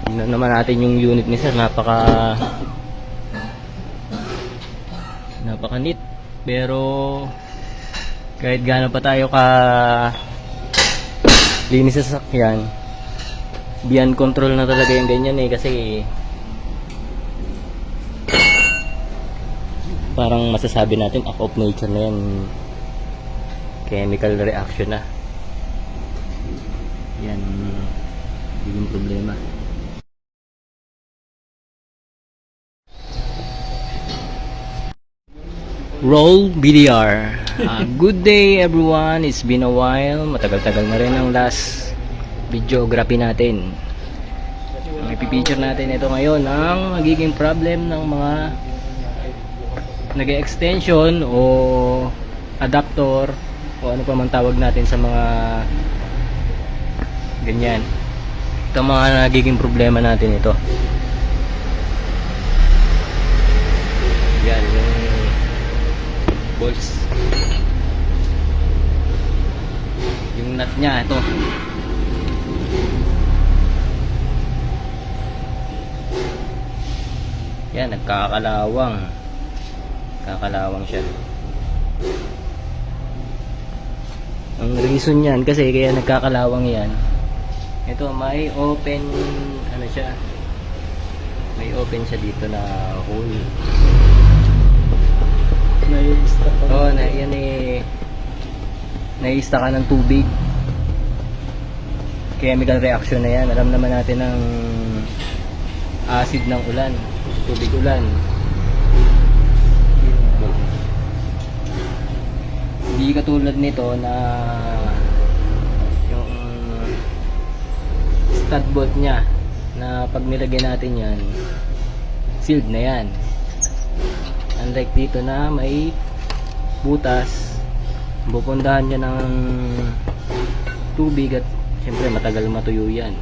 Tingnan naman natin yung unit ni sir. Napaka neat. Pero kahit gaano pa tayo ka linis sa sasakyan, beyond control na talaga yung ganyan kasi parang masasabi natin act of nature na yan, chemical reaction na yan yung problema. Roll BDR. Good day everyone, it's been a while, matagal-tagal na rin ang last videography natin. Ang ipipicture natin ito ngayon ang magiging problem ng mga nag-extension o adapter o ano pa man tawag natin sa mga ganyan. Ito mga nagiging problema natin ito. Yan yung bolts, yung nut nya ito. Yan, nagkakalawang siya. Ang reason yan kasi kaya nagkakalawang yan, ito may open ano siya, may open siya dito na hole. Nai-stack ka. Oo, yan nai-stack ka ng tubig. Chemical reaction na yan. Alam naman natin ng acid ng ulan, tubig ulan. Hindi katulad nito na yung stud bolt nya na pag nilagay natin yan, sealed na yan. Unlike dito na may butas, pupundahan niya ng tubig at siyempre matagal matuyo yan.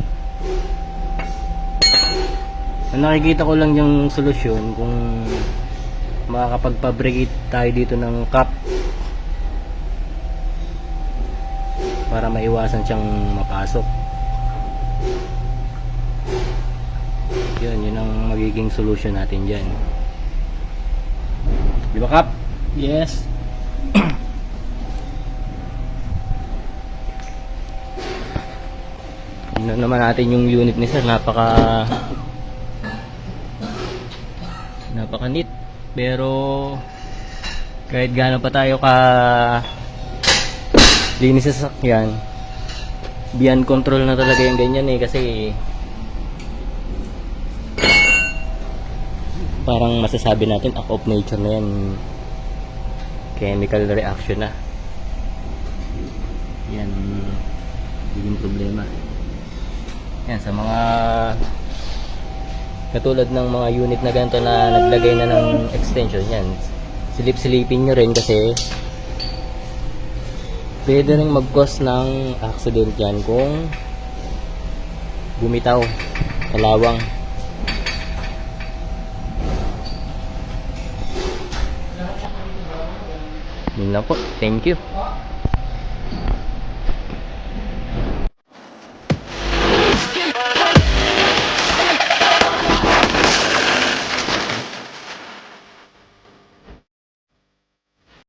Nakikita ko lang yung solusyon kung makakapag-fabricate tayo dito ng cap para maiwasan siyang mapasok. Yun ang magiging solusyon natin dyan. Di ba, Kap? Yes. Tingnan naman natin yung unit ni sir. Napaka neat. Pero kahit gaano pa tayo ka linis sa sasakyan, beyond control na talaga yung ganyan kasi parang masasabi natin act of nature na yan, chemical reaction na yan yung problema. Yan sa mga katulad ng mga unit na ganito na naglagay na ng extension, yan silip-silipin nyo rin kasi pwede rin mag-cause ng accident yan kung bumitaw, kalawang. Yun lang po. Thank you.